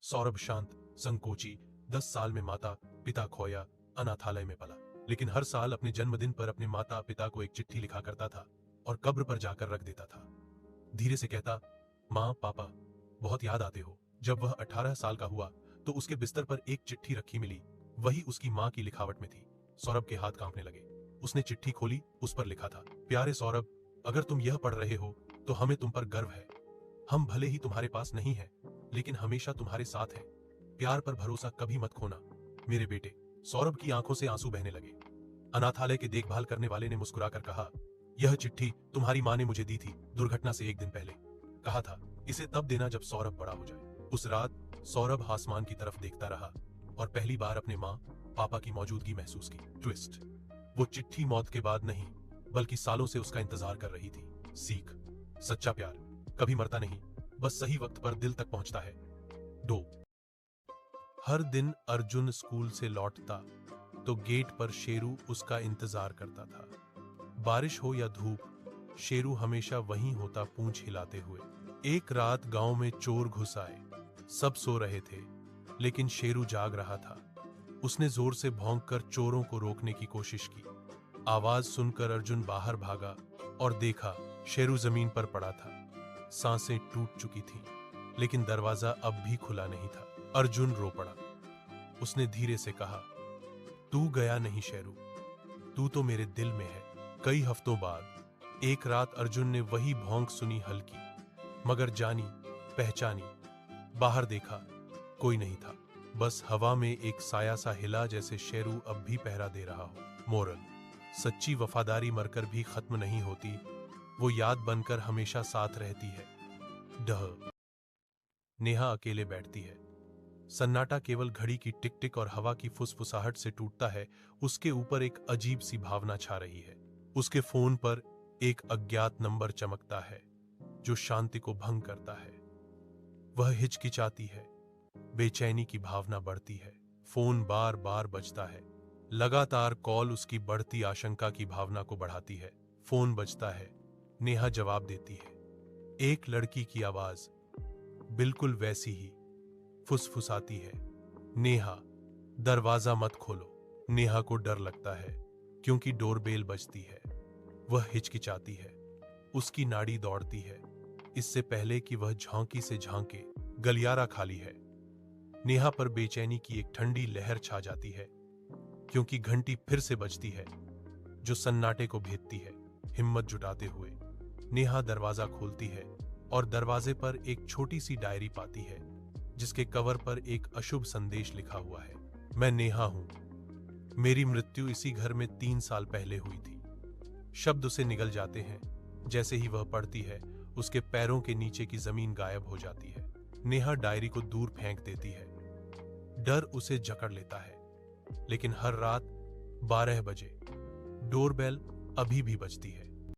सौरभ शांत, संकोची, 10 साल में माता पिता खोया अनाथालय में पला, लेकिन हर साल अपने जन्मदिन पर अपने माता पिता को एक चिट्ठी लिखा करता था और कब्र पर जाकर रख देता था। धीरे से कहता, माँ पापा बहुत याद आते हो। जब वह 18 साल का हुआ तो उसके बिस्तर पर एक चिट्ठी रखी मिली। वही उसकी माँ की लिखावट में थी। सौरभ के हाथ कांपने लगे। उसने चिट्ठी खोली, उस पर लिखा था, प्यारे सौरभ, अगर तुम यह पढ़ रहे हो तो हमें तुम पर गर्व है। हम भले ही तुम्हारे पास नहीं हैं, लेकिन हमेशा तुम्हारे साथ हैं। प्यार पर भरोसा कभी मत खोना, मेरे बेटे। सौरभ की आंखों से आंसू बहने लगे। अनाथालय के देखभाल करने वाले ने मुस्कुराकर कहा, यह चिट्ठी तुम्हारी माँ ने मुझे दी थी दुर्घटना से एक दिन पहले। कहा था इसे तब देना जब सौरभ बड़ा हो जाए। उस रात सौरभ आसमान की तरफ देखता रहा और पहली बार अपने माँ पापा की मौजूदगी महसूस की। ट्विस्ट, वो चिट्ठी मौत के बाद नहीं बल्कि सालों से उसका इंतजार कर रही थी। सीख, सच्चा प्यार कभी मरता नहीं, बस सही वक्त पर दिल तक पहुंचता है। 2। हर दिन अर्जुन स्कूल से लौटता तो गेट पर शेरू उसका इंतजार करता था। बारिश हो या धूप, शेरू हमेशा वहीं होता पूंछ हिलाते हुए। एक रात गांव में चोर घुस आए। सब सो रहे थे, लेकिन शेरू जाग रहा था। उसने जोर से भौंककर चोरों को रोकने की कोशिश की। आवाज सुनकर अर्जुन बाहर भागा और देखा शेरू जमीन पर पड़ा था। सांसें टूट चुकी थीं, लेकिन दरवाजा अब भी खुला नहीं था। अर्जुन रो पड़ा। उसने धीरे से कहा, तू गया नहीं शेरू, तू तो मेरे दिल में है। कई हफ्तों बाद एक रात अर्जुन ने वही भौंक सुनी, हल्की मगर जानी पहचानी। बाहर देखा, कोई नहीं था, बस हवा में एक साया सा हिला, जैसे शेरू अब भी पहरा दे रहा हो। मोरल, सच्ची वफादारी मरकर भी खत्म नहीं होती, वो याद बनकर हमेशा साथ रहती है। डह। नेहा अकेले बैठती है। सन्नाटा केवल घड़ी की टिक टिक और हवा की फुसफुसाहट से टूटता है। उसके ऊपर एक अजीब सी भावना छा रही है। उसके फोन पर एक अज्ञात नंबर चमकता है जो शांति को भंग करता है। वह हिचकिचाती है, बेचैनी की भावना बढ़ती है। फोन बार बार बजता है। लगातार कॉल उसकी बढ़ती आशंका की भावना को बढ़ाती है। फोन बजता है, नेहा जवाब देती है। एक लड़की की आवाज, बिल्कुल वैसी ही, फुसफुसाती है, नेहा दरवाजा मत खोलो। नेहा को डर लगता है क्योंकि डोरबेल बजती है। वह हिचकिचाती है, उसकी नाड़ी दौड़ती है। इससे पहले कि वह झांकी से झांके, गलियारा खाली है। नेहा पर बेचैनी की एक ठंडी लहर छा जाती है क्योंकि घंटी फिर से बजती है जो सन्नाटे को भेदती है। हिम्मत जुटाते हुए नेहा दरवाजा खोलती है और दरवाजे पर एक छोटी सी डायरी पाती है जिसके कवर पर एक अशुभ संदेश लिखा हुआ है। मैं नेहा हूं, मेरी मृत्यु इसी घर में 3 साल पहले हुई थी। शब्द उसे निगल जाते हैं। जैसे ही वह पढ़ती है, उसके पैरों के नीचे की जमीन गायब हो जाती है। नेहा डायरी को दूर फेंक देती है। डर उसे जकड़ लेता है, लेकिन हर रात 12 बजे डोरबेल अभी भी बजती है।